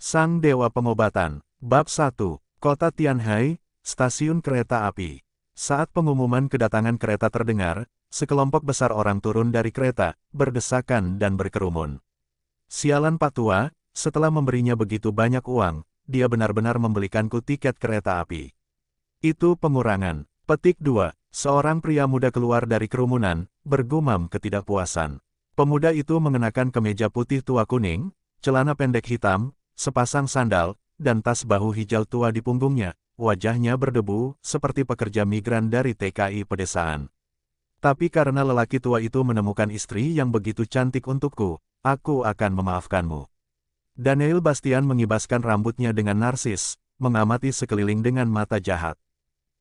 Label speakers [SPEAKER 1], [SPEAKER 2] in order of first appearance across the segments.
[SPEAKER 1] Sang Dewa Pengobatan. Bab 1. Kota Tianhai, Stasiun Kereta Api. Saat pengumuman kedatangan kereta terdengar, sekelompok besar orang turun dari kereta, berdesakan dan berkerumun. Sialan Pak Tua, setelah memberinya begitu banyak uang, dia benar-benar membelikanku tiket kereta api. Itu pengurangan. Petik 2. Seorang pria muda keluar dari kerumunan, bergumam ketidakpuasan. Pemuda itu mengenakan kemeja putih tua kuning, celana pendek hitam, sepasang sandal, dan tas bahu hijau tua di punggungnya. Wajahnya berdebu, seperti pekerja migran dari TKI pedesaan. Tapi karena lelaki tua itu menemukan istri yang begitu cantik untukku, aku akan memaafkanmu. Daniel Bastian mengibaskan rambutnya dengan narsis, mengamati sekeliling dengan mata jahat.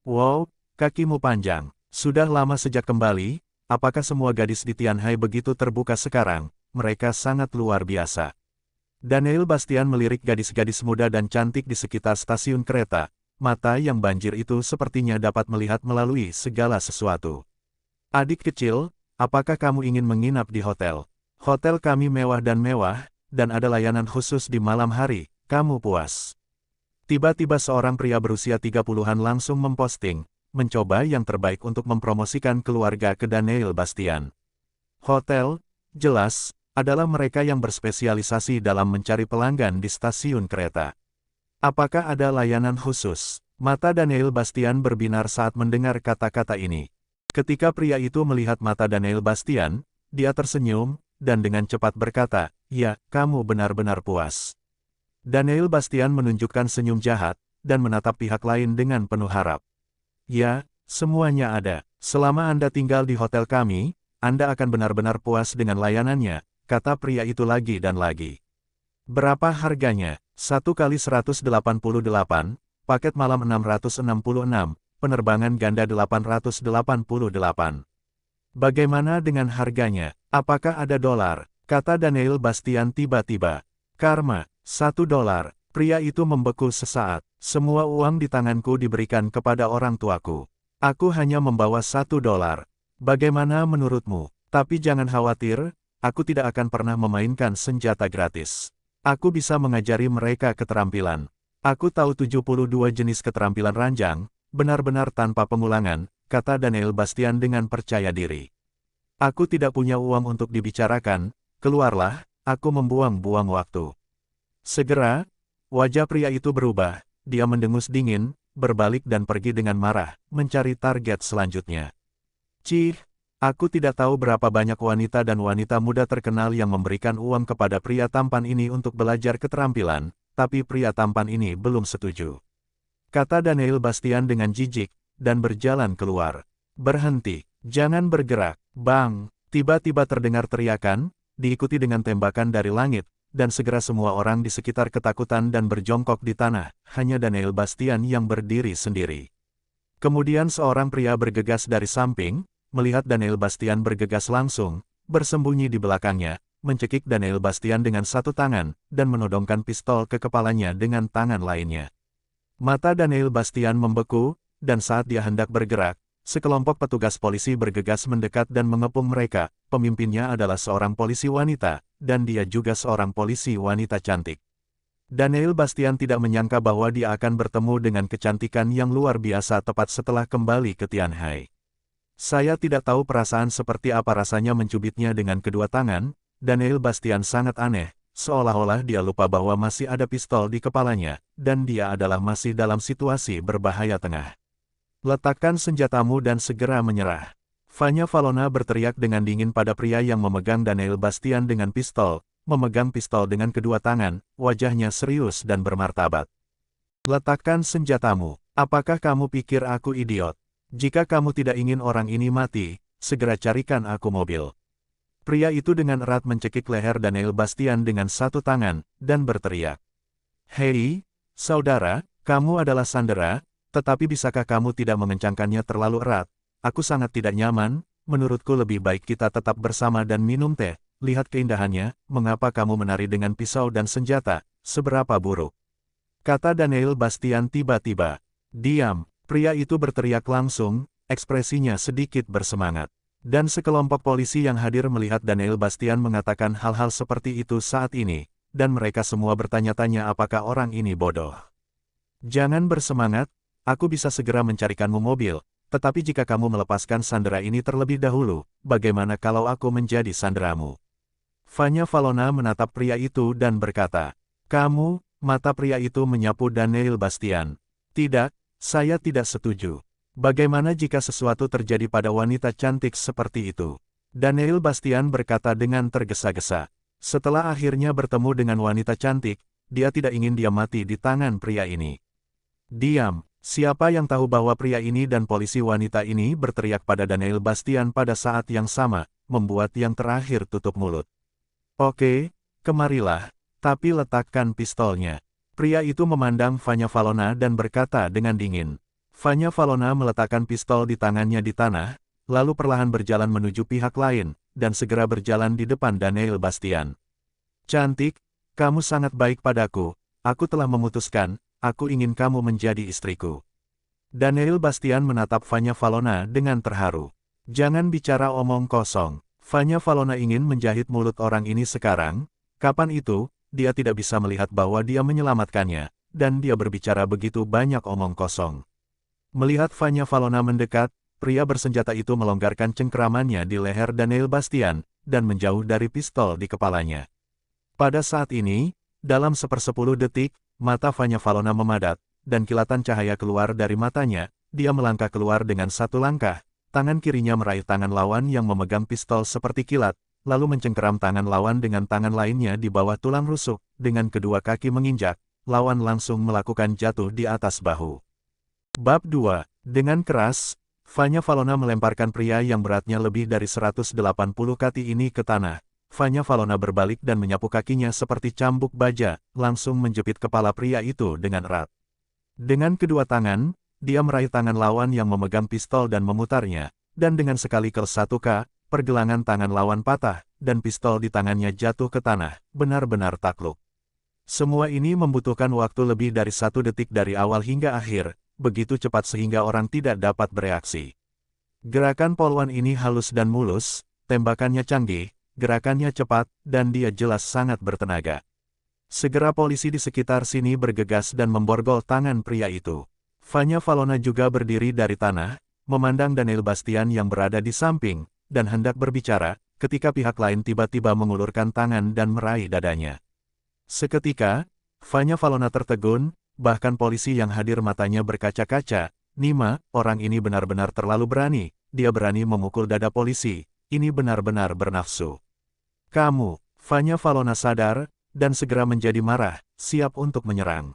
[SPEAKER 1] Wow, kakimu panjang. Sudah lama sejak kembali, apakah semua gadis di Tianhai begitu terbuka sekarang? Mereka sangat luar biasa. Daniel Bastian melirik gadis-gadis muda dan cantik di sekitar stasiun kereta. Mata yang banjir itu sepertinya dapat melihat melalui segala sesuatu. Adik kecil, apakah kamu ingin menginap di hotel? Hotel kami mewah, dan ada layanan khusus di malam hari, kamu puas. Tiba-tiba seorang pria berusia 30-an langsung memposting, mencoba yang terbaik untuk mempromosikan keluarga ke Daniel Bastian. Hotel, jelas, adalah mereka yang berspesialisasi dalam mencari pelanggan di stasiun kereta. Apakah ada layanan khusus? Mata Daniel Bastian berbinar saat mendengar kata-kata ini. Ketika pria itu melihat mata Daniel Bastian, dia tersenyum, dan dengan cepat berkata, "Ya, kamu benar-benar puas." Daniel Bastian menunjukkan senyum jahat, dan menatap pihak lain dengan penuh harap. "Ya, semuanya ada. Selama Anda tinggal di hotel kami, Anda akan benar-benar puas dengan layanannya," kata pria itu lagi dan lagi. "Berapa harganya?" 1 kali 188, paket malam 666, penerbangan ganda 888. "Bagaimana dengan harganya? Apakah ada dolar?" kata Daniel Bastian tiba-tiba. "Karma, $1. Pria itu membeku sesaat. "Semua uang di tanganku diberikan kepada orang tuaku. Aku hanya membawa $1. Bagaimana menurutmu? Tapi jangan khawatir, aku tidak akan pernah memainkan senjata gratis. Aku bisa mengajari mereka keterampilan. Aku tahu 72 jenis keterampilan ranjang, benar-benar tanpa pengulangan," kata Daniel Bastian dengan percaya diri. "Aku tidak punya uang untuk dibicarakan, keluarlah, aku membuang-buang waktu." Segera, wajah pria itu berubah, dia mendengus dingin, berbalik dan pergi dengan marah, mencari target selanjutnya. "Cih, aku tidak tahu berapa banyak wanita dan wanita muda terkenal yang memberikan uang kepada pria tampan ini untuk belajar keterampilan, tapi pria tampan ini belum setuju," kata Daniel Bastian dengan jijik, dan berjalan keluar. "Berhenti, jangan bergerak." Bang! Tiba-tiba terdengar teriakan, diikuti dengan tembakan dari langit, dan segera semua orang di sekitar ketakutan dan berjongkok di tanah, hanya Daniel Bastian yang berdiri sendiri. Kemudian seorang pria bergegas dari samping, melihat Daniel Bastian bergegas langsung, bersembunyi di belakangnya, mencekik Daniel Bastian dengan satu tangan, dan menodongkan pistol ke kepalanya dengan tangan lainnya. Mata Daniel Bastian membeku, dan saat dia hendak bergerak, sekelompok petugas polisi bergegas mendekat dan mengepung mereka. Pemimpinnya adalah seorang polisi wanita, dan dia juga seorang polisi wanita cantik. Daniel Bastian tidak menyangka bahwa dia akan bertemu dengan kecantikan yang luar biasa tepat setelah kembali ke Tianhai. "Saya tidak tahu perasaan seperti apa rasanya mencubitnya dengan kedua tangan." Daniel Bastian sangat aneh, seolah-olah dia lupa bahwa masih ada pistol di kepalanya, dan dia adalah masih dalam situasi berbahaya tengah. "Letakkan senjatamu dan segera menyerah." Vanya Valona berteriak dengan dingin pada pria yang memegang Daniel Bastian dengan pistol, memegang pistol dengan kedua tangan, wajahnya serius dan bermartabat. "Letakkan senjatamu. Apakah kamu pikir aku idiot? Jika kamu tidak ingin orang ini mati, segera carikan aku mobil." Pria itu dengan erat mencekik leher Daniel Bastian dengan satu tangan, dan berteriak. "Hei, saudara, kamu adalah sandera, tetapi bisakah kamu tidak mengencangkannya terlalu erat? Aku sangat tidak nyaman, menurutku lebih baik kita tetap bersama dan minum teh. Lihat keindahannya, mengapa kamu menari dengan pisau dan senjata, seberapa buruk?" kata Daniel Bastian tiba-tiba. "Diam!" Pria itu berteriak langsung, ekspresinya sedikit bersemangat. Dan sekelompok polisi yang hadir melihat Daniel Bastian mengatakan hal-hal seperti itu saat ini, dan mereka semua bertanya-tanya apakah orang ini bodoh. Jangan bersemangat, aku bisa segera mencarikanmu mobil, tetapi jika kamu melepaskan sandera ini terlebih dahulu, bagaimana kalau aku menjadi sanderamu? Vanya Valona menatap pria itu dan berkata, "Kamu," mata pria itu menyapu Daniel Bastian. "Tidak, saya tidak setuju. Bagaimana jika sesuatu terjadi pada wanita cantik seperti itu?" Daniel Bastian berkata dengan tergesa-gesa. Setelah akhirnya bertemu dengan wanita cantik, dia tidak ingin dia mati di tangan pria ini. "Diam, siapa yang tahu bahwa pria ini dan polisi wanita ini?" berteriak pada Daniel Bastian pada saat yang sama, membuat yang terakhir tutup mulut. "Oke, kemarilah, tapi letakkan pistolnya." Pria itu memandang Vanya Valona dan berkata dengan dingin. Vanya Valona meletakkan pistol di tangannya di tanah, lalu perlahan berjalan menuju pihak lain, dan segera berjalan di depan Daniel Bastian. "Cantik, kamu sangat baik padaku, aku telah memutuskan, aku ingin kamu menjadi istriku." Daniel Bastian menatap Vanya Valona dengan terharu. "Jangan bicara omong kosong." Vanya Valona ingin menjahit mulut orang ini sekarang. Kapan itu, dia tidak bisa melihat bahwa dia menyelamatkannya, dan dia berbicara begitu banyak omong kosong. Melihat Vanya Valona mendekat, pria bersenjata itu melonggarkan cengkeramannya di leher Daniel Bastian, dan menjauh dari pistol di kepalanya. Pada saat ini, dalam 1/10 detik, mata Vanya Valona memadat, dan kilatan cahaya keluar dari matanya. Dia melangkah keluar dengan satu langkah, tangan kirinya meraih tangan lawan yang memegang pistol seperti kilat, lalu mencengkeram tangan lawan dengan tangan lainnya di bawah tulang rusuk, dengan kedua kaki menginjak, lawan langsung melakukan jatuh di atas bahu. Bab 2. Dengan keras, Vanya Valona melemparkan pria yang beratnya lebih dari 180 kati ini ke tanah. Vanya Valona berbalik dan menyapu kakinya seperti cambuk baja, langsung menjepit kepala pria itu dengan erat. Dengan kedua tangan, dia meraih tangan lawan yang memegang pistol dan memutarnya, dan dengan sekali ke-1K, pergelangan tangan lawan patah, dan pistol di tangannya jatuh ke tanah, benar-benar takluk. Semua ini membutuhkan waktu lebih dari 1 detik dari awal hingga akhir, begitu cepat sehingga orang tidak dapat bereaksi. Gerakan polwan ini halus dan mulus, tembakannya canggih, gerakannya cepat, dan dia jelas sangat bertenaga. Segera polisi di sekitar sini bergegas dan memborgol tangan pria itu. Vanya Valona juga berdiri dari tanah, memandang Daniel Bastian yang berada di samping, dan hendak berbicara, ketika pihak lain tiba-tiba mengulurkan tangan dan meraih dadanya. Seketika, Vanya Valona tertegun, bahkan polisi yang hadir matanya berkaca-kaca. "Nima, orang ini benar-benar terlalu berani, dia berani memukul dada polisi, ini benar-benar bernafsu." "Kamu," Vanya Valona sadar, dan segera menjadi marah, siap untuk menyerang.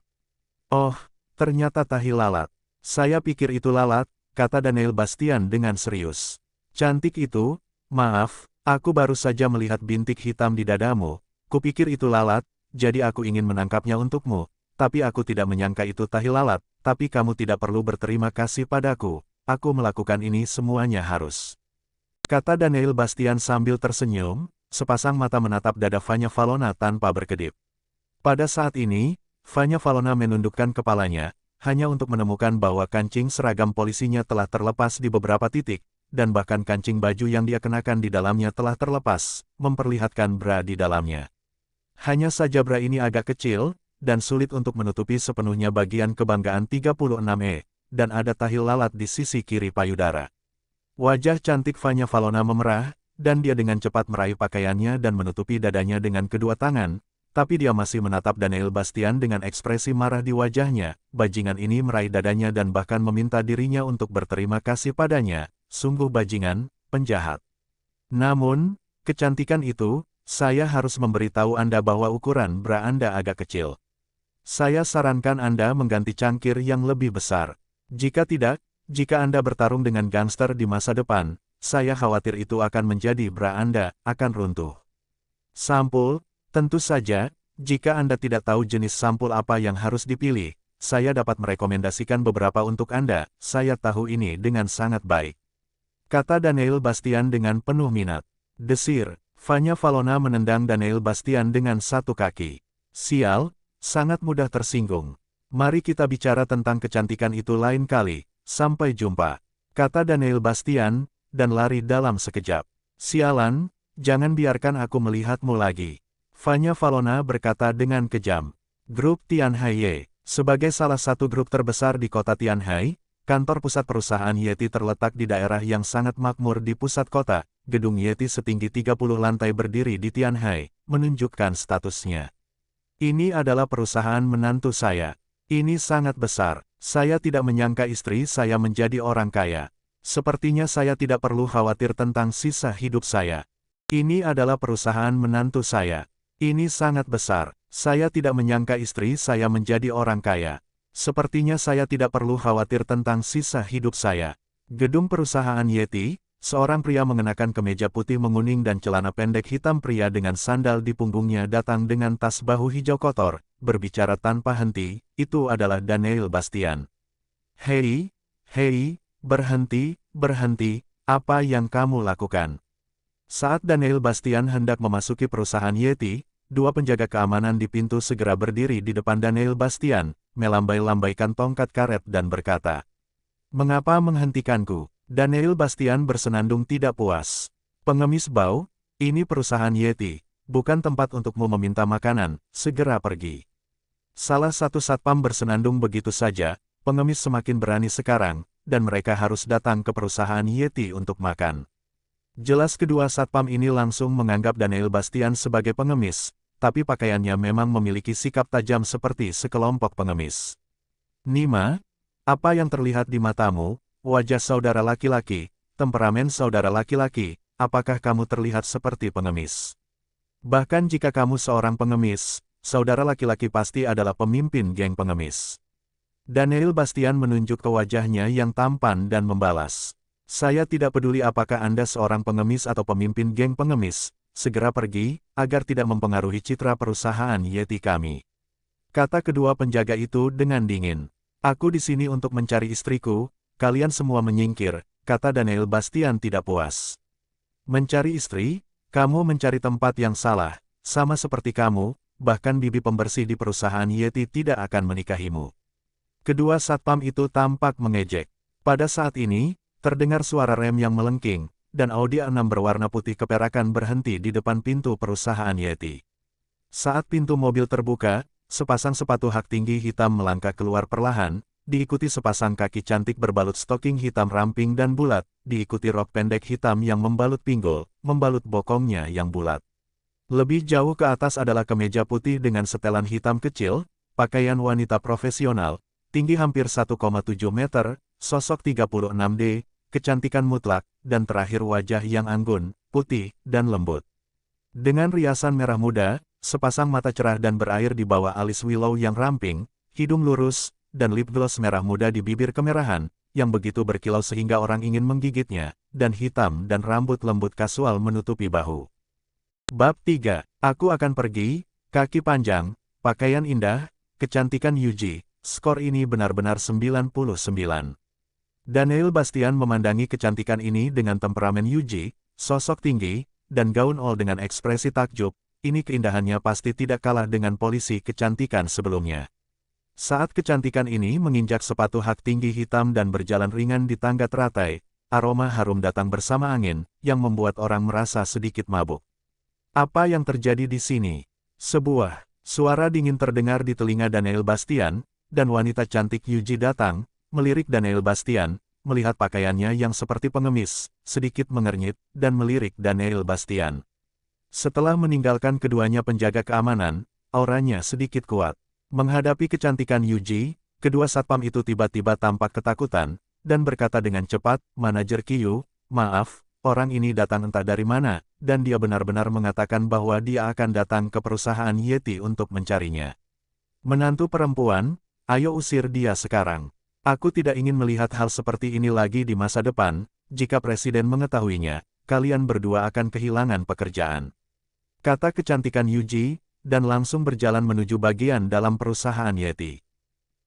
[SPEAKER 1] "Oh, ternyata tahi lalat. Saya pikir itu lalat," kata Daniel Bastian dengan serius. "Cantik itu, maaf, aku baru saja melihat bintik hitam di dadamu, kupikir itu lalat, jadi aku ingin menangkapnya untukmu, tapi aku tidak menyangka itu tahi lalat, tapi kamu tidak perlu berterima kasih padaku, aku melakukan ini semuanya harus," kata Daniel Bastian sambil tersenyum, sepasang mata menatap dada Vanya Valona tanpa berkedip. Pada saat ini, Vanya Valona menundukkan kepalanya, hanya untuk menemukan bahwa kancing seragam polisinya telah terlepas di beberapa titik, dan bahkan kancing baju yang dia kenakan di dalamnya telah terlepas, memperlihatkan bra di dalamnya. Hanya saja bra ini agak kecil, dan sulit untuk menutupi sepenuhnya bagian kebanggaan 36E, dan ada tahi lalat di sisi kiri payudara. Wajah cantik Vanya Valona memerah, dan dia dengan cepat meraih pakaiannya dan menutupi dadanya dengan kedua tangan, tapi dia masih menatap Daniel Bastian dengan ekspresi marah di wajahnya. Bajingan ini meraih dadanya dan bahkan meminta dirinya untuk berterima kasih padanya, sungguh bajingan, penjahat. "Namun, kecantikan itu, saya harus memberitahu Anda bahwa ukuran bra Anda agak kecil. Saya sarankan Anda mengganti cangkir yang lebih besar. Jika tidak, jika Anda bertarung dengan gangster di masa depan, saya khawatir itu akan menjadi bra Anda, akan runtuh." "Sampul, tentu saja, jika Anda tidak tahu jenis sampul apa yang harus dipilih, saya dapat merekomendasikan beberapa untuk Anda, saya tahu ini dengan sangat baik," kata Daniel Bastian dengan penuh minat. Desir, Vanya Valona menendang Daniel Bastian dengan satu kaki. "Sial, sangat mudah tersinggung. Mari kita bicara tentang kecantikan itu lain kali, sampai jumpa," kata Daniel Bastian, dan lari dalam sekejap. "Sialan, jangan biarkan aku melihatmu lagi." Vanya Valona berkata dengan kejam. Grup Tianhai. Sebagai salah satu grup terbesar di kota Tianhai, kantor pusat perusahaan Yeti terletak di daerah yang sangat makmur di pusat kota. Gedung Yeti setinggi 30 lantai berdiri di Tianhai, menunjukkan statusnya. Ini adalah perusahaan menantu saya. Ini sangat besar. Saya tidak menyangka istri saya menjadi orang kaya. Sepertinya saya tidak perlu khawatir tentang sisa hidup saya. Ini adalah perusahaan menantu saya. Ini sangat besar. Saya tidak menyangka istri saya menjadi orang kaya. Sepertinya saya tidak perlu khawatir tentang sisa hidup saya. Gedung perusahaan Yeti, seorang pria mengenakan kemeja putih menguning dan celana pendek hitam, pria dengan sandal di punggungnya datang dengan tas bahu hijau kotor, berbicara tanpa henti. Itu adalah Daniel Bastian. Hei, berhenti, apa yang kamu lakukan? Saat Daniel Bastian hendak memasuki perusahaan Yeti, dua penjaga keamanan di pintu segera berdiri di depan Daniel Bastian, melambai-lambaikan tongkat karet dan berkata, "Mengapa menghentikanku?" Daniel Bastian bersenandung tidak puas. "Pengemis bau, ini perusahaan Yeti, bukan tempat untukmu meminta makanan, segera pergi." Salah satu satpam bersenandung begitu saja, pengemis semakin berani sekarang, dan mereka harus datang ke perusahaan Yeti untuk makan. Jelas kedua satpam ini langsung menganggap Daniel Bastian sebagai pengemis, tapi pakaiannya memang memiliki sikap tajam seperti sekelompok pengemis. "Nima, apa yang terlihat di matamu, wajah saudara laki-laki, temperamen saudara laki-laki, apakah kamu terlihat seperti pengemis? Bahkan jika kamu seorang pengemis, saudara laki-laki pasti adalah pemimpin geng pengemis." Daniel Bastian menunjuk ke wajahnya yang tampan dan membalas, "Saya tidak peduli apakah Anda seorang pengemis atau pemimpin geng pengemis, segera pergi, agar tidak mempengaruhi citra perusahaan Yeti kami." Kata kedua penjaga itu dengan dingin. "Aku di sini untuk mencari istriku, kalian semua menyingkir," kata Daniel Bastian tidak puas. "Mencari istri? Kamu mencari tempat yang salah, sama seperti kamu, bahkan bibi pembersih di perusahaan Yeti tidak akan menikahimu." Kedua satpam itu tampak mengejek. Pada saat ini, terdengar suara rem yang melengking, dan Audi A6 berwarna putih keperakan berhenti di depan pintu perusahaan Yeti. Saat pintu mobil terbuka, sepasang sepatu hak tinggi hitam melangkah keluar perlahan, diikuti sepasang kaki cantik berbalut stoking hitam ramping dan bulat, diikuti rok pendek hitam yang membalut pinggul, membalut bokongnya yang bulat. Lebih jauh ke atas adalah kemeja putih dengan setelan hitam kecil, pakaian wanita profesional, tinggi hampir 1,7 meter, sosok 36D, kecantikan mutlak, dan terakhir wajah yang anggun, putih, dan lembut. Dengan riasan merah muda, sepasang mata cerah dan berair di bawah alis Willow yang ramping, hidung lurus, dan lip gloss merah muda di bibir kemerahan, yang begitu berkilau sehingga orang ingin menggigitnya, dan hitam dan rambut lembut kasual menutupi bahu. Bab 3. Aku akan pergi, kaki panjang, pakaian indah, kecantikan Yuji. Skor ini benar-benar 99. Daniel Bastian memandangi kecantikan ini dengan temperamen Yuji, sosok tinggi, dan gaun all dengan ekspresi takjub. Ini keindahannya pasti tidak kalah dengan polisi kecantikan sebelumnya. Saat kecantikan ini menginjak sepatu hak tinggi hitam dan berjalan ringan di tangga teratai, aroma harum datang bersama angin, yang membuat orang merasa sedikit mabuk. Apa yang terjadi di sini? Sebuah suara dingin terdengar di telinga Daniel Bastian, dan wanita cantik Yuji datang, melirik Daniel Bastian, melihat pakaiannya yang seperti pengemis, sedikit mengernyit, dan melirik Daniel Bastian. Setelah meninggalkan keduanya penjaga keamanan, auranya sedikit kuat. Menghadapi kecantikan Yuji, kedua satpam itu tiba-tiba tampak ketakutan, dan berkata dengan cepat, "Manajer Kyu, maaf, orang ini datang entah dari mana, dan dia benar-benar mengatakan bahwa dia akan datang ke perusahaan Yeti untuk mencarinya. Menantu perempuan, ayo usir dia sekarang. Aku tidak ingin melihat hal seperti ini lagi di masa depan, jika Presiden mengetahuinya, kalian berdua akan kehilangan pekerjaan." Kata kecantikan Yuji, dan langsung berjalan menuju bagian dalam perusahaan Yeti.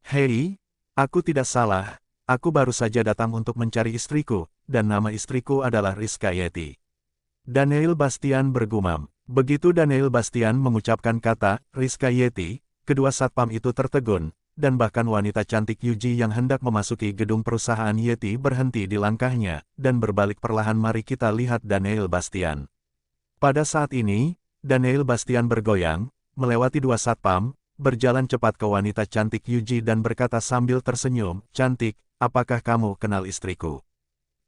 [SPEAKER 1] "Hei, aku tidak salah, aku baru saja datang untuk mencari istriku, dan nama istriku adalah Rizka Yeti." Daniel Bastian bergumam. Begitu Daniel Bastian mengucapkan kata, Rizka Yeti, kedua satpam itu tertegun, dan bahkan wanita cantik Yuji yang hendak memasuki gedung perusahaan Yeti berhenti di langkahnya, dan berbalik perlahan. Mari kita lihat Daniel Bastian. Pada saat ini, Daniel Bastian bergoyang, melewati dua satpam, berjalan cepat ke wanita cantik Yuji dan berkata sambil tersenyum, "Cantik, apakah kamu kenal istriku?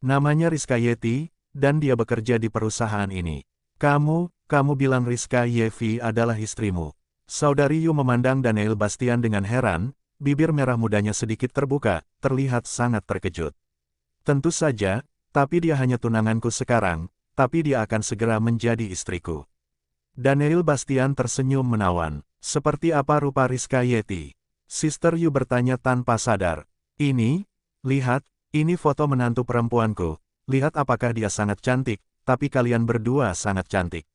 [SPEAKER 1] Namanya Rizka Yeti, dan dia bekerja di perusahaan ini." Kamu bilang Rizka Yevi adalah istrimu?" Saudari Yu memandang Daniel Bastian dengan heran, bibir merah mudanya sedikit terbuka, terlihat sangat terkejut. "Tentu saja, tapi dia hanya tunanganku sekarang, tapi dia akan segera menjadi istriku." Daniel Bastian tersenyum menawan. "Seperti apa rupa Rizka Yeti?" Sister Yu bertanya tanpa sadar. Lihat, ini foto menantu perempuanku, lihat apakah dia sangat cantik, tapi kalian berdua sangat cantik."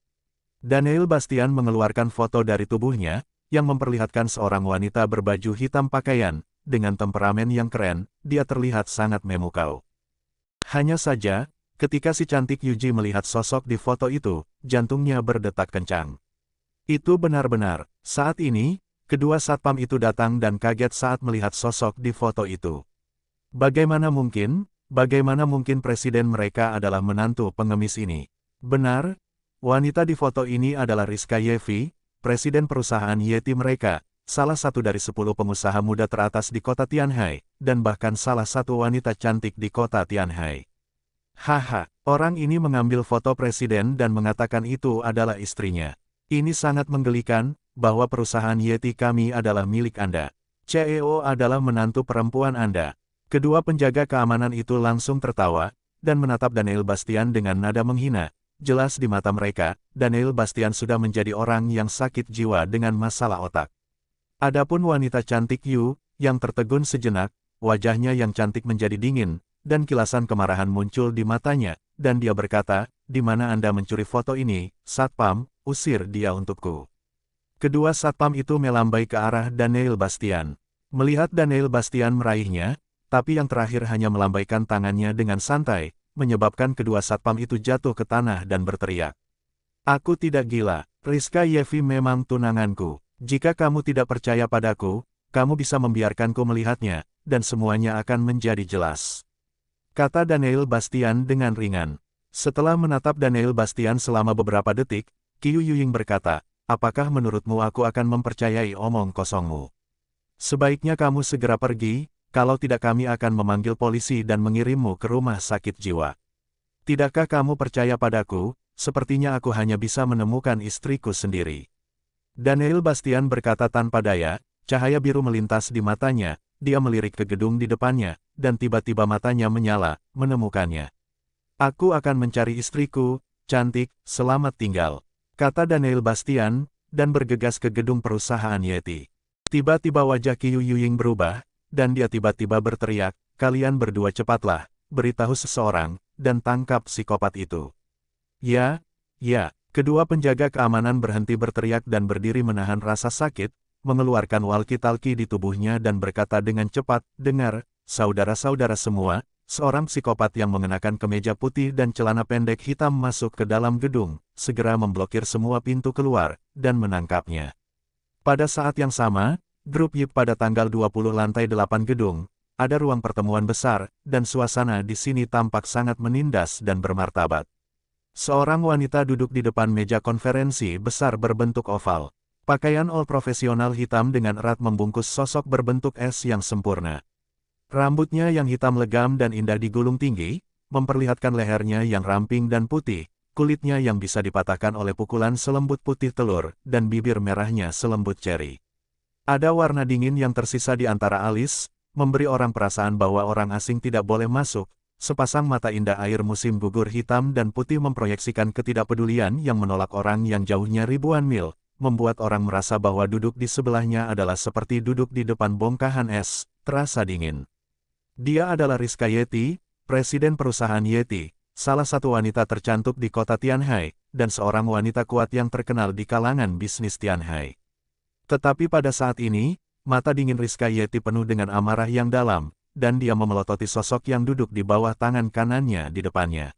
[SPEAKER 1] Daniel Bastian mengeluarkan foto dari tubuhnya, yang memperlihatkan seorang wanita berbaju hitam pakaian, dengan temperamen yang keren, dia terlihat sangat memukau. Hanya saja, ketika si cantik Yuji melihat sosok di foto itu, jantungnya berdetak kencang. Itu benar-benar, saat ini, kedua satpam itu datang dan kaget saat melihat sosok di foto itu. Bagaimana mungkin presiden mereka adalah menantu pengemis ini? Benar, wanita di foto ini adalah Rizka Yevi, presiden perusahaan Yeti mereka, salah satu dari 10 pengusaha muda teratas di kota Tianhai, dan bahkan salah satu wanita cantik di kota Tianhai. Haha, orang ini mengambil foto presiden dan mengatakan itu adalah istrinya. Ini sangat menggelikan, bahwa perusahaan Yeti kami adalah milik Anda. CEO adalah menantu perempuan Anda. Kedua penjaga keamanan itu langsung tertawa, dan menatap Daniel Bastian dengan nada menghina. Jelas di mata mereka, Daniel Bastian sudah menjadi orang yang sakit jiwa dengan masalah otak. Adapun wanita cantik Yu, yang tertegun sejenak, wajahnya yang cantik menjadi dingin, dan kilasan kemarahan muncul di matanya, dan dia berkata, "Di mana Anda mencuri foto ini, Satpam? Usir dia untukku." Kedua satpam itu melambai ke arah Daniel Bastian. Melihat Daniel Bastian meraihnya, tapi yang terakhir hanya melambaikan tangannya dengan santai, menyebabkan kedua satpam itu jatuh ke tanah dan berteriak. "Aku tidak gila, Rizka Yevi memang tunanganku. Jika kamu tidak percaya padaku, kamu bisa membiarkanku melihatnya, dan semuanya akan menjadi jelas," kata Daniel Bastian dengan ringan. Setelah menatap Daniel Bastian selama beberapa detik, Qiu Yuying berkata, "Apakah menurutmu aku akan mempercayai omong kosongmu? Sebaiknya kamu segera pergi, kalau tidak kami akan memanggil polisi dan mengirimmu ke rumah sakit jiwa. Tidakkah kamu percaya padaku? Sepertinya aku hanya bisa menemukan istriku sendiri." Daniel Bastian berkata tanpa daya, cahaya biru melintas di matanya, dia melirik ke gedung di depannya, dan tiba-tiba matanya menyala, menemukannya. "Aku akan mencari istriku, cantik, selamat tinggal," kata Daniel Bastian, dan bergegas ke gedung perusahaan Yeti. Tiba-tiba wajah Qiu Yuying berubah, dan dia tiba-tiba berteriak, "Kalian berdua cepatlah, beritahu seseorang, dan tangkap psikopat itu." Ya, kedua penjaga keamanan berhenti berteriak dan berdiri menahan rasa sakit, mengeluarkan walkie-talkie di tubuhnya dan berkata dengan cepat, "Dengar, saudara-saudara semua, seorang psikopat yang mengenakan kemeja putih dan celana pendek hitam masuk ke dalam gedung, segera memblokir semua pintu keluar, dan menangkapnya." Pada saat yang sama, grup Yip pada tanggal 20 lantai 8 gedung, ada ruang pertemuan besar, dan suasana di sini tampak sangat menindas dan bermartabat. Seorang wanita duduk di depan meja konferensi besar berbentuk oval. Pakaian all profesional hitam dengan erat membungkus sosok berbentuk S yang sempurna. Rambutnya yang hitam legam dan indah digulung tinggi, memperlihatkan lehernya yang ramping dan putih, kulitnya yang bisa dipatahkan oleh pukulan selembut putih telur, dan bibir merahnya selembut ceri. Ada warna dingin yang tersisa di antara alis, memberi orang perasaan bahwa orang asing tidak boleh masuk. Sepasang mata indah air musim gugur hitam dan putih memproyeksikan ketidakpedulian yang menolak orang yang jauhnya ribuan mil, membuat orang merasa bahwa duduk di sebelahnya adalah seperti duduk di depan bongkahan es, terasa dingin. Dia adalah Rizka Yeti, presiden perusahaan Yeti, salah satu wanita tercantik di kota Tianhai, dan seorang wanita kuat yang terkenal di kalangan bisnis Tianhai. Tetapi pada saat ini, mata dingin Rizka Yeti penuh dengan amarah yang dalam, dan dia memelototi sosok yang duduk di bawah tangan kanannya di depannya.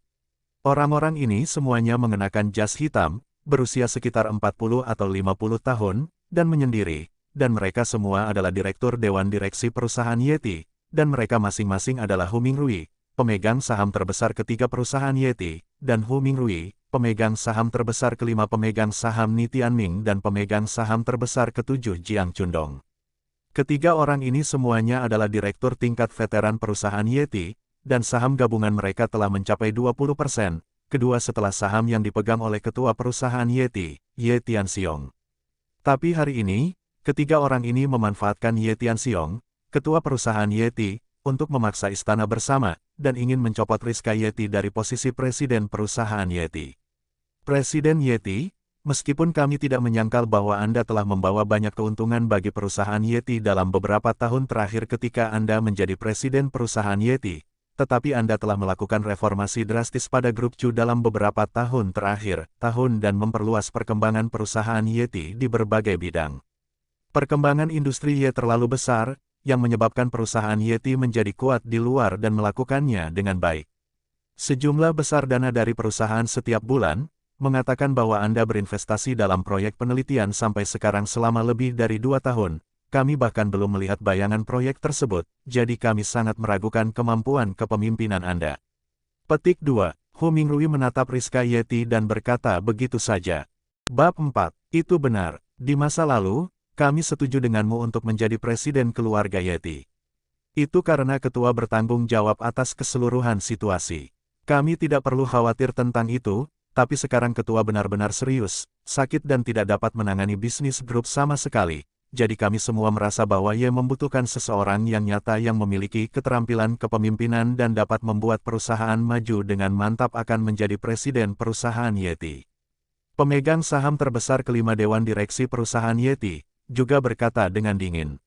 [SPEAKER 1] Orang-orang ini semuanya mengenakan jas hitam, berusia sekitar 40 atau 50 tahun, dan menyendiri, dan mereka semua adalah direktur Dewan Direksi Perusahaan Yeti, dan mereka masing-masing adalah Hu Mingrui, pemegang saham terbesar ketiga perusahaan Yeti, dan Hu Mingrui, pemegang saham terbesar kelima pemegang saham Ni Tianming dan pemegang saham terbesar ketujuh Jiang Chundong. Ketiga orang ini semuanya adalah direktur tingkat veteran perusahaan Yeti, dan saham gabungan mereka telah mencapai 20%, kedua setelah saham yang dipegang oleh ketua perusahaan Yeti, Ye Tianxiong. Tapi hari ini, ketiga orang ini memanfaatkan Ye Tianxiong, ketua perusahaan Yeti, untuk memaksa istana bersama, dan ingin mencopot Rizka Yeti dari posisi presiden perusahaan Yeti. Presiden Yeti, meskipun kami tidak menyangkal bahwa Anda telah membawa banyak keuntungan bagi perusahaan Yeti dalam beberapa tahun terakhir ketika Anda menjadi presiden perusahaan Yeti, tetapi Anda telah melakukan reformasi drastis pada grup Chu dalam beberapa tahun terakhir, dan memperluas perkembangan perusahaan Yeti di berbagai bidang. Perkembangan industri Ye terlalu besar, yang menyebabkan perusahaan Yeti menjadi kuat di luar dan melakukannya dengan baik. Sejumlah besar dana dari perusahaan setiap bulan, mengatakan bahwa Anda berinvestasi dalam proyek penelitian sampai sekarang selama lebih dari 2 tahun, kami bahkan belum melihat bayangan proyek tersebut, jadi kami sangat meragukan kemampuan kepemimpinan Anda. Petik 2. Hu Mingrui menatap Rizka Yeti dan berkata begitu saja. Bab 4. Itu benar. Di masa lalu, kami setuju denganmu untuk menjadi presiden keluarga Yeti. Itu karena ketua bertanggung jawab atas keseluruhan situasi. Kami tidak perlu khawatir tentang itu, tapi sekarang ketua benar-benar serius, sakit dan tidak dapat menangani bisnis grup sama sekali. Jadi kami semua merasa bahwa Ye membutuhkan seseorang yang nyata yang memiliki keterampilan kepemimpinan dan dapat membuat perusahaan maju dengan mantap akan menjadi presiden perusahaan Yeti. Pemegang saham terbesar kelima Dewan Direksi perusahaan Yeti, juga berkata dengan dingin.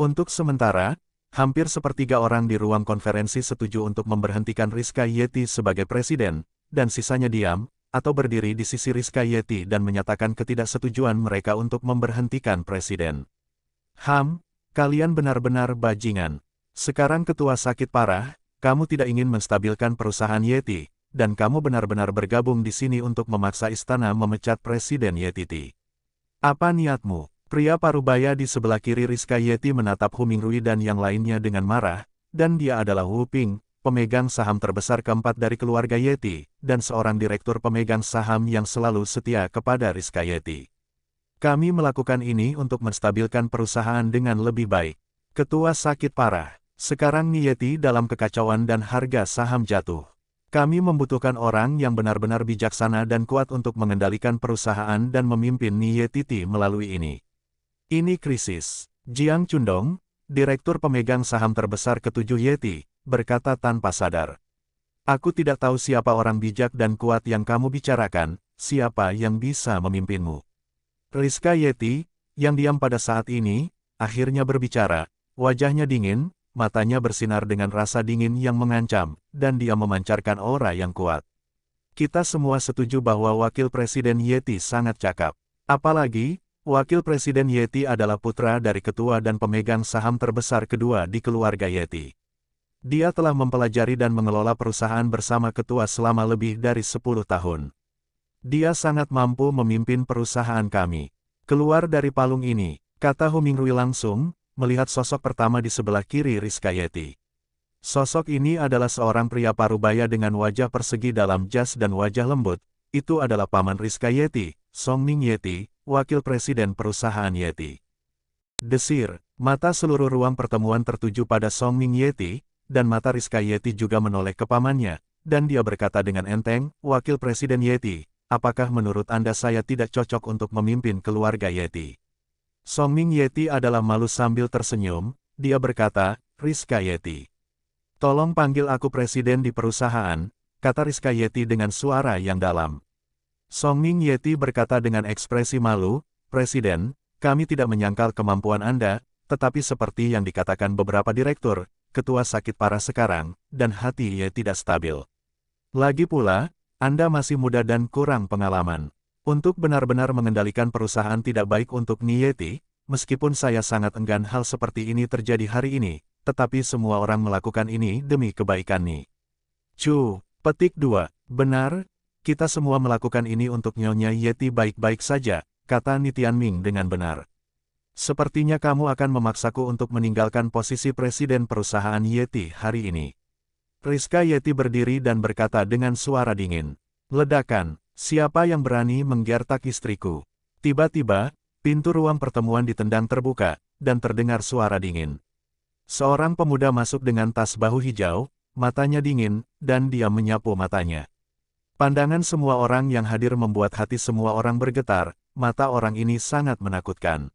[SPEAKER 1] Untuk sementara, hampir sepertiga orang di ruang konferensi setuju untuk memberhentikan Rizka Yeti sebagai presiden, dan sisanya diam, atau berdiri di sisi Rizka Yeti dan menyatakan ketidaksetujuan mereka untuk memberhentikan presiden. Kalian benar-benar bajingan. Sekarang ketua sakit parah, kamu tidak ingin menstabilkan perusahaan Yeti, dan kamu benar-benar bergabung di sini untuk memaksa istana memecat presiden Yeti. Apa niatmu? Pria parubaya di sebelah kiri Rizka Yeti menatap Hu Mingrui dan yang lainnya dengan marah, dan dia adalah Hu Ping, pemegang saham terbesar keempat dari keluarga Yeti, dan seorang direktur pemegang saham yang selalu setia kepada Rizka Yeti. Kami melakukan ini untuk menstabilkan perusahaan dengan lebih baik. Ketua sakit parah. Sekarang Ni Yeti dalam kekacauan dan harga saham jatuh. Kami membutuhkan orang yang benar-benar bijaksana dan kuat untuk mengendalikan perusahaan dan memimpin Ni Yeti melalui ini. Ini krisis. Jiang Chundong, direktur pemegang saham terbesar ketujuh Yeti, berkata tanpa sadar. Aku tidak tahu siapa orang bijak dan kuat yang kamu bicarakan, siapa yang bisa memimpinmu. Rizka Yeti, yang diam pada saat ini, akhirnya berbicara, wajahnya dingin, matanya bersinar dengan rasa dingin yang mengancam, dan dia memancarkan aura yang kuat. Kita semua setuju bahwa Wakil Presiden Yeti sangat cakap. Apalagi, Wakil Presiden Yeti adalah putra dari ketua dan pemegang saham terbesar kedua di keluarga Yeti. Dia telah mempelajari dan mengelola perusahaan bersama ketua selama lebih dari 10 tahun. Dia sangat mampu memimpin perusahaan kami. Keluar dari palung ini, kata Hu Mingrui langsung, melihat sosok pertama di sebelah kiri Rizka Yeti. Sosok ini adalah seorang pria parubaya dengan wajah persegi dalam jas dan wajah lembut. Itu adalah paman Rizka Yeti, Songming Yeti, wakil presiden perusahaan Yeti. Desir, mata seluruh ruang pertemuan tertuju pada Songming Yeti, dan mata Rizka Yeti juga menoleh ke pamannya, dan dia berkata dengan enteng, Wakil Presiden Yeti, apakah menurut Anda saya tidak cocok untuk memimpin keluarga Yeti? Songming Yeti adalah malu sambil tersenyum, dia berkata, Rizka Yeti. Tolong panggil aku presiden di perusahaan, kata Rizka Yeti dengan suara yang dalam. Songming Yeti berkata dengan ekspresi malu, Presiden, kami tidak menyangkal kemampuan Anda, tetapi seperti yang dikatakan beberapa direktur, ketua sakit parah sekarang, dan hati Ye tidak stabil. Lagi pula, Anda masih muda dan kurang pengalaman. Untuk benar-benar mengendalikan perusahaan tidak baik untuk Ni Yeti, meskipun saya sangat enggan hal seperti ini terjadi hari ini, tetapi semua orang melakukan ini demi kebaikan Ni. Petik 2. Benar, kita semua melakukan ini untuk Nyonya Yeti baik-baik saja, kata Ni Tianming dengan benar. Sepertinya kamu akan memaksaku untuk meninggalkan posisi presiden perusahaan Yeti hari ini. Rizka Yeti berdiri dan berkata dengan suara dingin. Ledakan, Siapa yang berani menggertak istriku? Tiba-tiba, pintu ruang pertemuan ditendang terbuka, dan terdengar suara dingin. Seorang pemuda masuk dengan tas bahu hijau, matanya dingin, dan dia menyapu matanya. Pandangan semua orang yang hadir membuat hati semua orang bergetar, mata orang ini sangat menakutkan.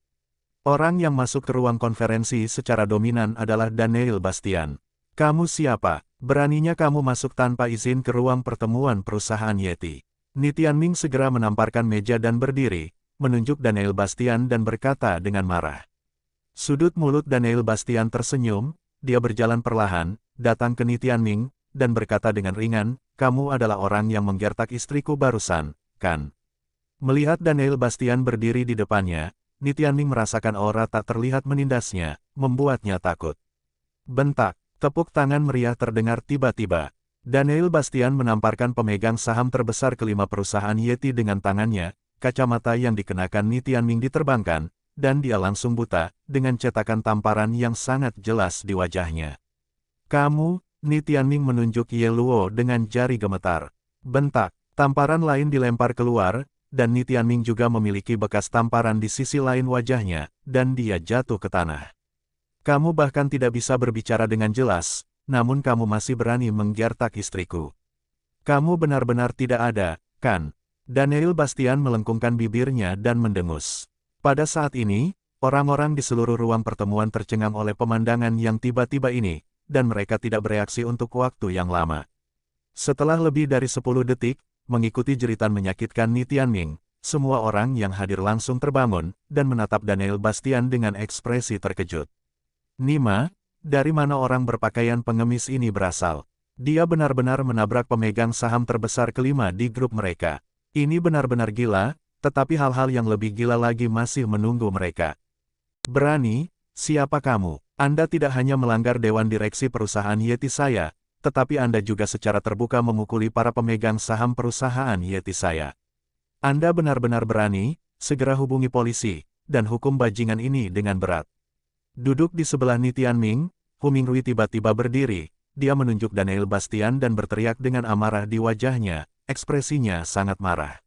[SPEAKER 1] Orang yang masuk ke ruang konferensi secara dominan adalah Daniel Bastian. Kamu siapa? Beraninya kamu masuk tanpa izin ke ruang pertemuan perusahaan Yeti. Ni Tianming segera menamparkan meja dan berdiri, menunjuk Daniel Bastian dan berkata dengan marah. Sudut mulut Daniel Bastian tersenyum, dia berjalan perlahan, datang ke Ni Tianming, dan berkata dengan ringan, kamu adalah orang yang menggertak istriku barusan, kan? Melihat Daniel Bastian berdiri di depannya, Ni Tianming merasakan aura tak terlihat menindasnya, membuatnya takut. Bentak, tepuk tangan meriah terdengar tiba-tiba. Daniel Bastian menamparkan pemegang saham terbesar kelima perusahaan Yeti dengan tangannya, kacamata yang dikenakan Ni Tianming diterbangkan, dan dia langsung buta, dengan cetakan tamparan yang sangat jelas di wajahnya. Kamu, Ni Tianming menunjuk Ye Luo dengan jari gemetar. Bentak, tamparan lain dilempar keluar, dan Ni Tianming juga memiliki bekas tamparan di sisi lain wajahnya, dan dia jatuh ke tanah. Kamu bahkan tidak bisa berbicara dengan jelas, namun kamu masih berani menggertak istriku. Kamu benar-benar tidak ada, kan? Daniel Bastian melengkungkan bibirnya dan mendengus. Pada saat ini, orang-orang di seluruh ruang pertemuan tercengang oleh pemandangan yang tiba-tiba ini, dan mereka tidak bereaksi untuk waktu yang lama. Setelah lebih dari 10 detik, mengikuti jeritan menyakitkan Ni Tianming, semua orang yang hadir langsung terbangun, dan menatap Daniel Bastian dengan ekspresi terkejut. Nima, dari mana orang berpakaian pengemis ini berasal? Dia benar-benar menabrak pemegang saham terbesar kelima di grup mereka. Ini benar-benar gila, tetapi hal-hal yang lebih gila lagi masih menunggu mereka. Berani, siapa kamu? Anda tidak hanya melanggar Dewan Direksi Perusahaan Yeti saya, tetapi Anda juga secara terbuka memukuli para pemegang saham perusahaan Yeti saya. Anda benar-benar berani, segera hubungi polisi, dan hukum bajingan ini dengan berat. Duduk di sebelah Ni Tianming, Hu Mingrui tiba-tiba berdiri, dia menunjuk Daniel Bastian dan berteriak dengan amarah di wajahnya, ekspresinya sangat marah.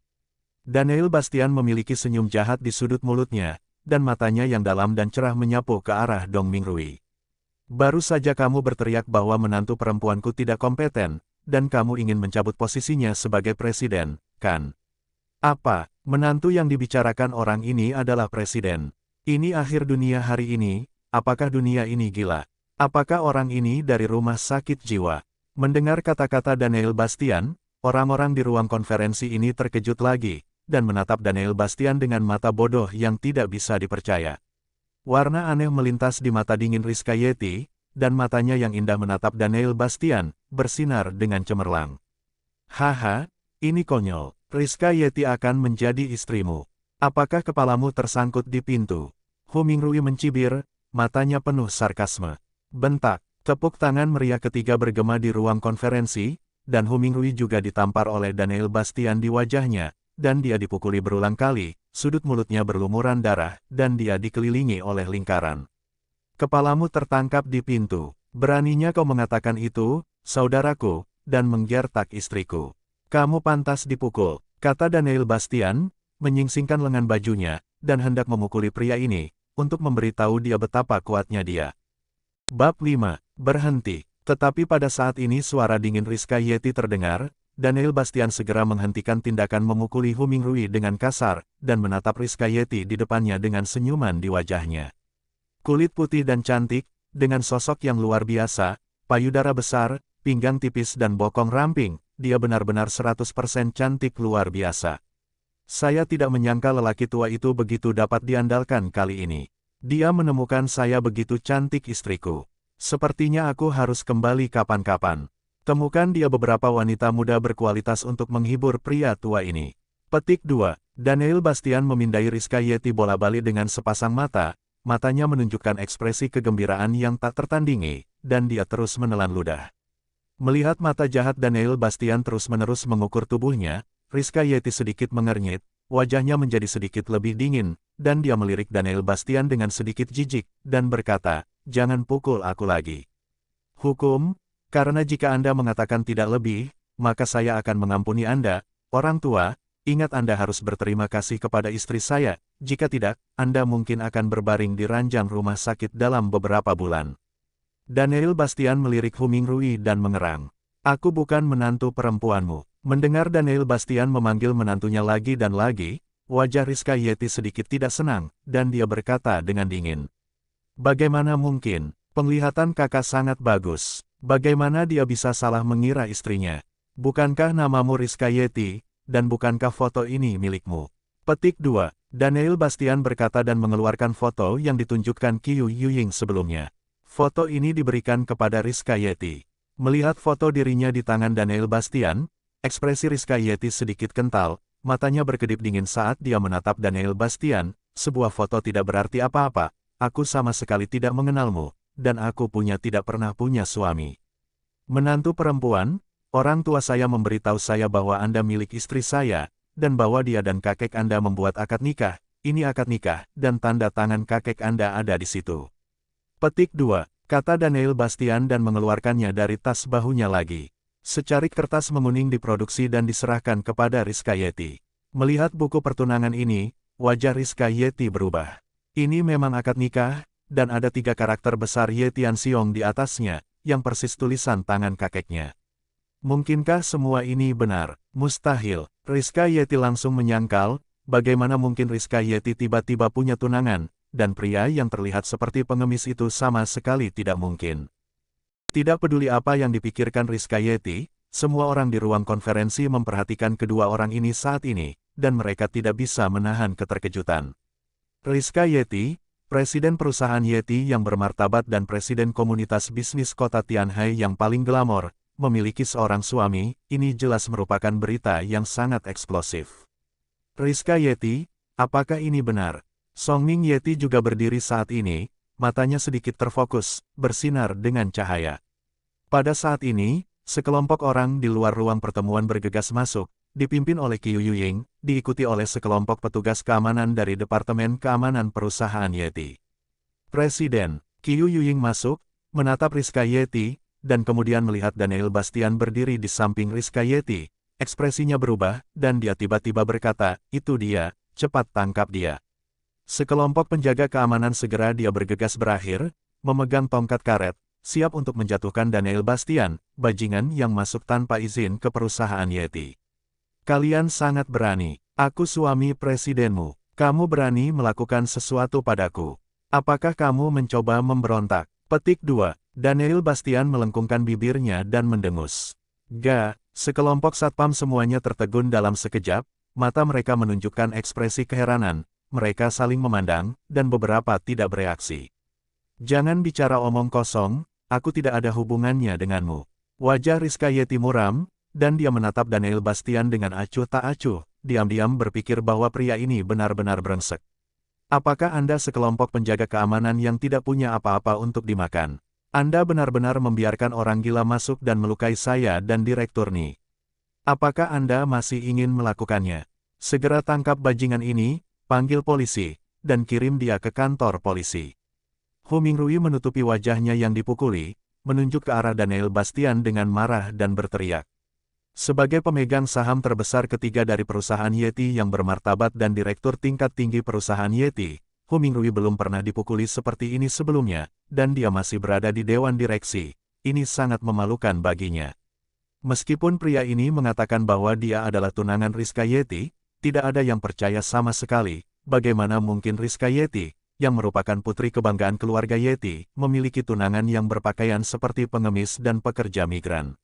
[SPEAKER 1] Daniel Bastian memiliki senyum jahat di sudut mulutnya, dan matanya yang dalam dan cerah menyapu ke arah Dong Mingrui. Baru saja kamu berteriak bahwa menantu perempuanku tidak kompeten, dan kamu ingin mencabut posisinya sebagai presiden, kan? Apa, menantu yang dibicarakan orang ini adalah presiden? Ini akhir dunia hari ini, apakah dunia ini gila? Apakah orang ini dari rumah sakit jiwa? Mendengar kata-kata Daniel Bastian, orang-orang di ruang konferensi ini terkejut lagi, dan menatap Daniel Bastian dengan mata bodoh yang tidak bisa dipercaya. Warna aneh melintas di mata dingin Rizka Yeti, dan matanya yang indah menatap Daniel Bastian, bersinar dengan cemerlang. Haha, ini konyol, Rizka Yeti akan menjadi istrimu. Apakah kepalamu tersangkut di pintu? Hu Mingrui mencibir, matanya penuh sarkasme. Bentak, tepuk tangan meriah ketiga bergema di ruang konferensi, dan Hu Mingrui juga ditampar oleh Daniel Bastian di wajahnya, dan dia dipukuli berulang kali, sudut mulutnya berlumuran darah, dan dia dikelilingi oleh lingkaran. Kepalamu tertangkap di pintu. Beraninya kau mengatakan itu, saudaraku, dan menggertak istriku. Kamu pantas dipukul, kata Daniel Bastian, menyingsingkan lengan bajunya, dan hendak memukuli pria ini, untuk memberitahu dia betapa kuatnya dia. Bab 5. Berhenti. Tetapi pada saat ini suara dingin Rizka Yeti terdengar, Daniel Bastian segera menghentikan tindakan memukuli Hu Mingrui dengan kasar, dan menatap Rizka Yeti di depannya dengan senyuman di wajahnya. Kulit putih dan cantik, dengan sosok yang luar biasa, payudara besar, pinggang tipis dan bokong ramping, dia benar-benar 100% cantik luar biasa. Saya tidak menyangka lelaki tua itu begitu dapat diandalkan kali ini. Dia menemukan saya begitu cantik istriku. Sepertinya aku harus kembali kapan-kapan. Temukan dia beberapa wanita muda berkualitas untuk menghibur pria tua ini. Petik 2. Daniel Bastian memindai Rizka Yeti bola-balik dengan sepasang mata, matanya menunjukkan ekspresi kegembiraan yang tak tertandingi, dan dia terus menelan ludah. Melihat mata jahat Daniel Bastian terus-menerus mengukur tubuhnya, Rizka Yeti sedikit mengernyit, wajahnya menjadi sedikit lebih dingin, dan dia melirik Daniel Bastian dengan sedikit jijik, dan berkata, jangan pukul aku lagi. Hukum? Karena jika Anda mengatakan tidak lebih, maka saya akan mengampuni Anda, orang tua, Ingat Anda harus berterima kasih kepada istri saya, jika tidak, Anda mungkin akan berbaring di ranjang rumah sakit dalam beberapa bulan. Daniel Bastian melirik Hu Mingrui dan mengerang. Aku bukan menantu perempuanmu. Mendengar Daniel Bastian memanggil menantunya lagi dan lagi, wajah Rizka Yeti sedikit tidak senang, dan dia berkata dengan dingin. Bagaimana mungkin? Penglihatan kakak sangat bagus. Bagaimana dia bisa salah mengira istrinya? Bukankah namamu Rizka Yeti, dan bukankah foto ini milikmu? Petik 2. Daniel Bastian berkata dan mengeluarkan foto yang ditunjukkan Qiu Yuying sebelumnya. Foto ini diberikan kepada Rizka Yeti. Melihat foto dirinya di tangan Daniel Bastian, ekspresi Rizka Yeti sedikit kental, matanya berkedip dingin saat dia menatap Daniel Bastian. Sebuah foto tidak berarti apa-apa, aku sama sekali tidak mengenalmu, dan aku tidak pernah punya suami. Menantu perempuan, orang tua saya memberitahu saya bahwa Anda milik istri saya, dan bahwa dia dan kakek Anda membuat akad nikah. Ini akad nikah, dan tanda tangan kakek Anda ada di situ. Petik 2, kata Daniel Bastian dan mengeluarkannya dari tas bahunya lagi. Secarik kertas menguning diproduksi dan diserahkan kepada Rizka Yeti. Melihat buku pertunangan ini, wajah Rizka Yeti berubah. Ini memang akad nikah, dan ada 3 karakter besar Ye Tianxiong di atasnya, yang persis tulisan tangan kakeknya. Mungkinkah semua ini benar? Mustahil. Rizka Yeti langsung menyangkal, bagaimana mungkin Rizka Yeti tiba-tiba punya tunangan, dan pria yang terlihat seperti pengemis itu sama sekali tidak mungkin. Tidak peduli apa yang dipikirkan Rizka Yeti, semua orang di ruang konferensi memperhatikan kedua orang ini saat ini, dan mereka tidak bisa menahan keterkejutan. Rizka Yeti, presiden perusahaan Yeti yang bermartabat dan presiden komunitas bisnis kota Tianhai yang paling glamor, memiliki seorang suami, ini jelas merupakan berita yang sangat eksplosif. Rizka Yeti, apakah ini benar? Songming Yeti juga berdiri saat ini, matanya sedikit terfokus, bersinar dengan cahaya. Pada saat ini, sekelompok orang di luar ruang pertemuan bergegas masuk, dipimpin oleh Qiu Yuying, diikuti oleh sekelompok petugas keamanan dari Departemen Keamanan Perusahaan Yeti. Presiden, Qiu Yuying masuk, menatap Rizka Yeti, dan kemudian melihat Daniel Bastian berdiri di samping Rizka Yeti. Ekspresinya berubah, dan dia tiba-tiba berkata, itu dia, cepat tangkap dia. Sekelompok penjaga keamanan segera dia bergegas berakhir, memegang tongkat karet, siap untuk menjatuhkan Daniel Bastian, bajingan yang masuk tanpa izin ke perusahaan Yeti. Kalian sangat berani. Aku suami presidenmu. Kamu berani melakukan sesuatu padaku. Apakah kamu mencoba memberontak? Petik 2. Daniel Bastian melengkungkan bibirnya dan mendengus. Sekelompok satpam semuanya tertegun dalam sekejap, mata mereka menunjukkan ekspresi keheranan, mereka saling memandang, dan beberapa tidak bereaksi. Jangan bicara omong kosong, aku tidak ada hubungannya denganmu. Wajah Rizka Yeti muram, dan dia menatap Daniel Bastian dengan acuh tak acuh, diam-diam berpikir bahwa pria ini benar-benar brengsek. Apakah Anda sekelompok penjaga keamanan yang tidak punya apa-apa untuk dimakan? Anda benar-benar membiarkan orang gila masuk dan melukai saya dan Direktur Ni. Apakah Anda masih ingin melakukannya? Segera tangkap bajingan ini, panggil polisi, dan kirim dia ke kantor polisi. Hu Mingrui menutupi wajahnya yang dipukuli, menunjuk ke arah Daniel Bastian dengan marah dan berteriak. Sebagai pemegang saham terbesar ketiga dari perusahaan Yeti yang bermartabat dan direktur tingkat tinggi perusahaan Yeti, Hu Mingrui belum pernah dipukuli seperti ini sebelumnya, dan dia masih berada di dewan direksi. Ini sangat memalukan baginya. Meskipun pria ini mengatakan bahwa dia adalah tunangan Rizka Yeti, tidak ada yang percaya sama sekali, bagaimana mungkin Rizka Yeti, yang merupakan putri kebanggaan keluarga Yeti, memiliki tunangan yang berpakaian seperti pengemis dan pekerja migran.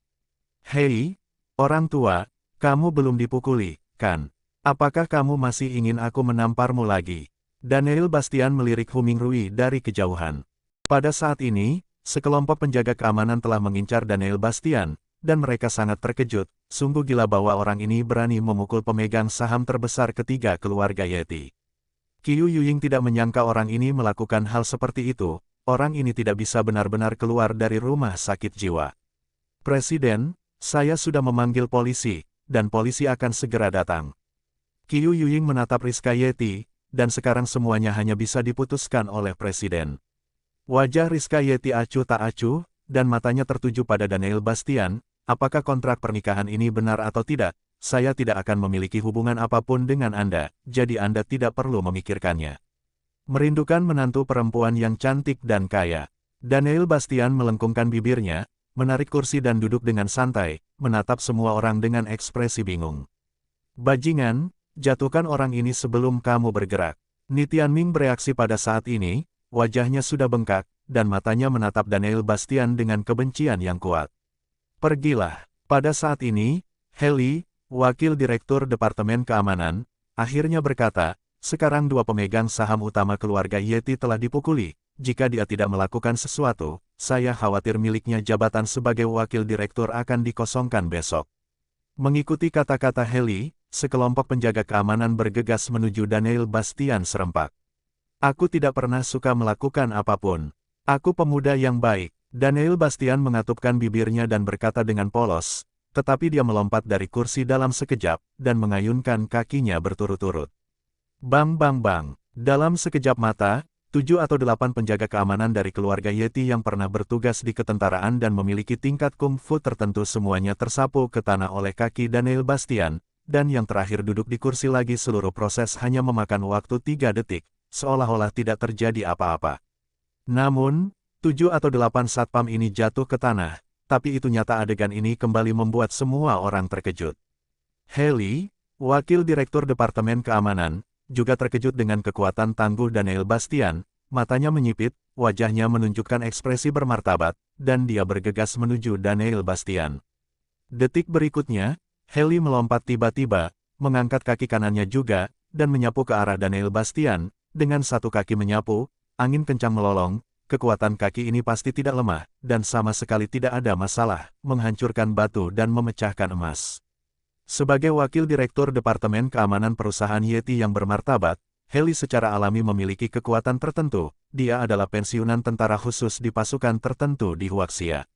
[SPEAKER 1] Hei, orang tua, kamu belum dipukuli, kan? Apakah kamu masih ingin aku menamparmu lagi? Daniel Bastian melirik Hu Mingrui dari kejauhan. Pada saat ini, sekelompok penjaga keamanan telah mengincar Daniel Bastian, dan mereka sangat terkejut, sungguh gila bahwa orang ini berani memukul pemegang saham terbesar ketiga keluarga Yeti. Qiu Yuying tidak menyangka orang ini melakukan hal seperti itu, orang ini tidak bisa benar-benar keluar dari rumah sakit jiwa. Presiden, saya sudah memanggil polisi, dan polisi akan segera datang. Qiu Yuying menatap Rizka Yeti, dan sekarang semuanya hanya bisa diputuskan oleh Presiden. Wajah Rizka Yeti acuh tak acuh, dan matanya tertuju pada Daniel Bastian. Apakah kontrak pernikahan ini benar atau tidak? saya tidak akan memiliki hubungan apapun dengan Anda, jadi Anda tidak perlu memikirkannya. Merindukan menantu perempuan yang cantik dan kaya. Daniel Bastian melengkungkan bibirnya, menarik kursi dan duduk dengan santai, menatap semua orang dengan ekspresi bingung. Bajingan, jatuhkan orang ini sebelum kamu bergerak. Ni Tianming bereaksi pada saat ini, wajahnya sudah bengkak, dan matanya menatap Daniel Bastian dengan kebencian yang kuat. Pergilah. Pada saat ini, Haley, wakil direktur Departemen Keamanan, akhirnya berkata, sekarang dua pemegang saham utama keluarga Yeti telah dipukuli. Jika dia tidak melakukan sesuatu, saya khawatir miliknya jabatan sebagai wakil direktur akan dikosongkan besok. Mengikuti kata-kata Haley, sekelompok penjaga keamanan bergegas menuju Daniel Bastian serempak. Aku tidak pernah suka melakukan apapun. Aku pemuda yang baik. Daniel Bastian mengatupkan bibirnya dan berkata dengan polos, tetapi dia melompat dari kursi dalam sekejap, dan mengayunkan kakinya berturut-turut. Bang bang bang. Dalam sekejap mata, 7 atau 8 penjaga keamanan dari keluarga Yeti yang pernah bertugas di ketentaraan dan memiliki tingkat kungfu tertentu semuanya tersapu ke tanah oleh kaki Daniel Bastian, dan yang terakhir duduk di kursi lagi. Seluruh proses hanya memakan waktu 3 detik, seolah-olah tidak terjadi apa-apa. Namun, 7 atau 8 satpam ini jatuh ke tanah, tapi itu nyata adegan ini kembali membuat semua orang terkejut. Haley, wakil direktur Departemen Keamanan, juga terkejut dengan kekuatan tangguh Daniel Bastian, matanya menyipit, wajahnya menunjukkan ekspresi bermartabat, dan dia bergegas menuju Daniel Bastian. Detik berikutnya, Haley melompat tiba-tiba, mengangkat kaki kanannya juga, dan menyapu ke arah Daniel Bastian, dengan satu kaki menyapu, angin kencang melolong, kekuatan kaki ini pasti tidak lemah, dan sama sekali tidak ada masalah, menghancurkan batu dan memecahkan emas. Sebagai wakil direktur Departemen Keamanan perusahaan Yeti yang bermartabat, Haley secara alami memiliki kekuatan tertentu. Dia adalah pensiunan tentara khusus di pasukan tertentu di Huaxia.